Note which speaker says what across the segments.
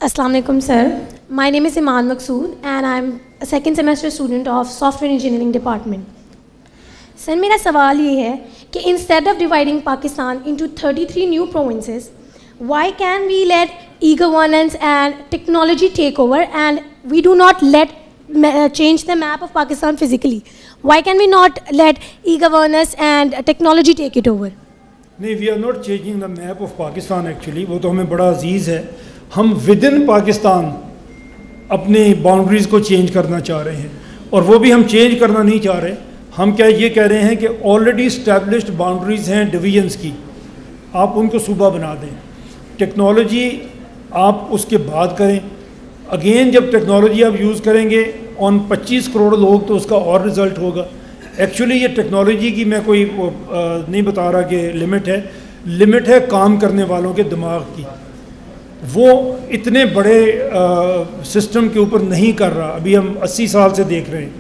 Speaker 1: Assalamu alaikum, sir. My name is Iman Maqsood and I'm a second semester student of Software Engineering Department. Sir, मेरा सवाल ये है कि instead of dividing Pakistan into 33 new provinces, why can we let e-governance and technology take over and we do not let change the map of Pakistan physically? Why can we not let e-governance and technology take it over?
Speaker 2: नहीं, we are not changing the map of Pakistan actually, वो तो हमें बड़ा अजीज़ है. हम with in Pakistan अपनी boundaries को change करना चाह रहे हैं और वो भी हम चेंज करना नहीं चाह रहे. हम क्या ये कह रहे हैं कि ऑलरेडी इस्टेब्लिश्ड बाउंड्रीज़ हैं डिवीजन्स की, आप उनको सूबा बना दें. टेक्नोलॉजी आप उसके बाद करें. अगेन जब टेक्नोलॉजी आप यूज़ करेंगे ऑन 25 करोड़ लोग तो उसका और रिज़ल्ट होगा. एक्चुअली ये टेक्नोलॉजी की मैं कोई नहीं बता रहा कि लिमिट है काम करने वालों के दिमाग की. वो इतने बड़े सिस्टम के ऊपर नहीं कर रहा. अभी हम 80 साल से देख रहे हैं.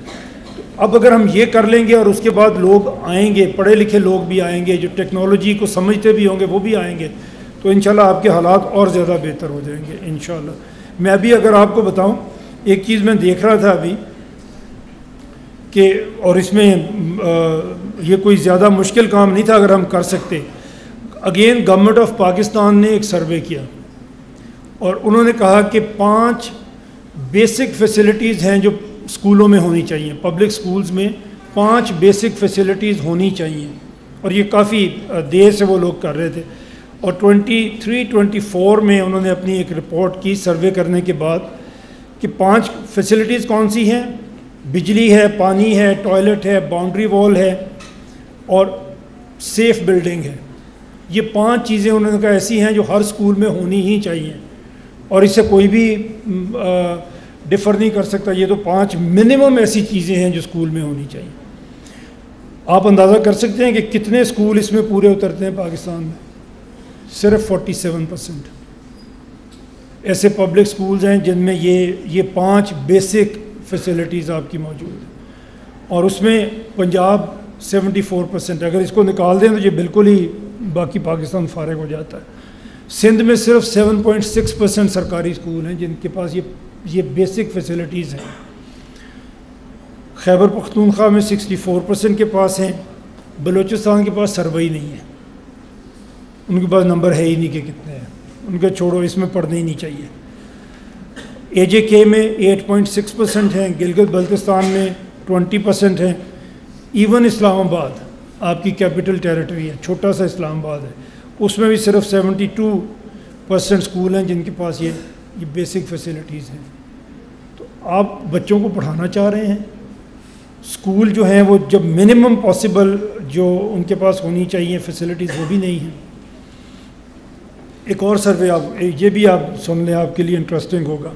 Speaker 2: अब अगर हम ये कर लेंगे और उसके बाद लोग आएंगे, पढ़े लिखे लोग भी आएंगे, जो टेक्नोलॉजी को समझते भी होंगे वो भी आएंगे, तो इंशाल्लाह आपके हालात और ज़्यादा बेहतर हो जाएंगे इंशाल्लाह. मैं अभी अगर आपको बताऊं, एक चीज़ मैं देख रहा था अभी कि, और इसमें ये कोई ज़्यादा मुश्किल काम नहीं था अगर हम कर सकते. अगेन गवर्नमेंट ऑफ पाकिस्तान ने एक सर्वे किया और उन्होंने कहा कि 5 बेसिक फैसिलिटीज़ हैं जो स्कूलों में होनी चाहिए. पब्लिक स्कूल्स में 5 बेसिक फैसिलिटीज़ होनी चाहिए और ये काफ़ी देर से वो लोग कर रहे थे. और 23-24 में उन्होंने अपनी एक रिपोर्ट की सर्वे करने के बाद कि 5 फैसिलिटीज़ कौन सी हैं. बिजली है, पानी है, टॉयलेट है, बाउंड्री वॉल है और सेफ़ बिल्डिंग है. ये 5 चीज़ें उन्होंने कहा ऐसी हैं जो हर स्कूल में होनी ही चाहिए और इससे कोई भी डिफ़र नहीं कर सकता. ये तो 5 मिनिमम ऐसी चीज़ें हैं जो स्कूल में होनी चाहिए. आप अंदाज़ा कर सकते हैं कि कितने स्कूल इसमें पूरे उतरते हैं पाकिस्तान में. सिर्फ 47% ऐसे पब्लिक स्कूल्स हैं जिनमें ये 5 बेसिक फैसिलिटीज़ आपकी मौजूद है और उसमें पंजाब 74%. अगर इसको निकाल दें तो ये बिल्कुल ही बाकी पाकिस्तान फारिग हो जाता है. सिंध में सिर्फ 7.6% सरकारी स्कूल हैं जिनके पास ये बेसिक फैसिलिटीज़ हैं. खैबर पख्तूनख्वा में 64% के पास हैं. बलूचिस्तान के पास सर्वे ही नहीं है, उनके पास नंबर है ही नहीं कि कितने हैं. उनके छोड़ो, इसमें पढ़ने ही नहीं चाहिए. AJK में 8.6% हैं. गिलगित बल्तिस्तान में 20% हैं. इवन इस्लामाबाद आपकी कैपिटल टेरिटरी है, छोटा सा इस्लामाबाद है, उसमें भी सिर्फ 72% स्कूल हैं जिनके पास ये बेसिक फैसिलिटीज़ हैं. तो आप बच्चों को पढ़ाना चाह रहे हैं, स्कूल जो हैं वो जब मिनिमम पॉसिबल जो उनके पास होनी चाहिए फैसिलिटीज़ वो भी नहीं हैं. एक और सर्वे आप ये भी आप सुन लें, आपके लिए इंटरेस्टिंग होगा.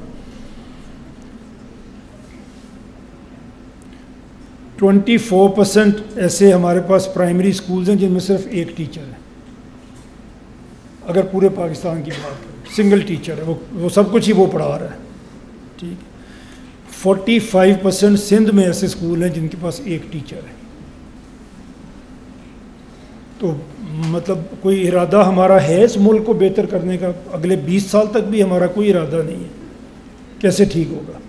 Speaker 2: 24% ऐसे हमारे पास प्राइमरी स्कूल्स हैं जिनमें सिर्फ एक टीचर है. अगर पूरे पाकिस्तान की बात करें, सिंगल टीचर है, वो सब कुछ ही वो पढ़ा रहा है. ठीक. 45% सिंध में ऐसे स्कूल हैं जिनके पास एक टीचर है. तो मतलब कोई इरादा हमारा है इस मुल्क को बेहतर करने का? अगले 20 साल तक भी हमारा कोई इरादा नहीं है. कैसे ठीक होगा?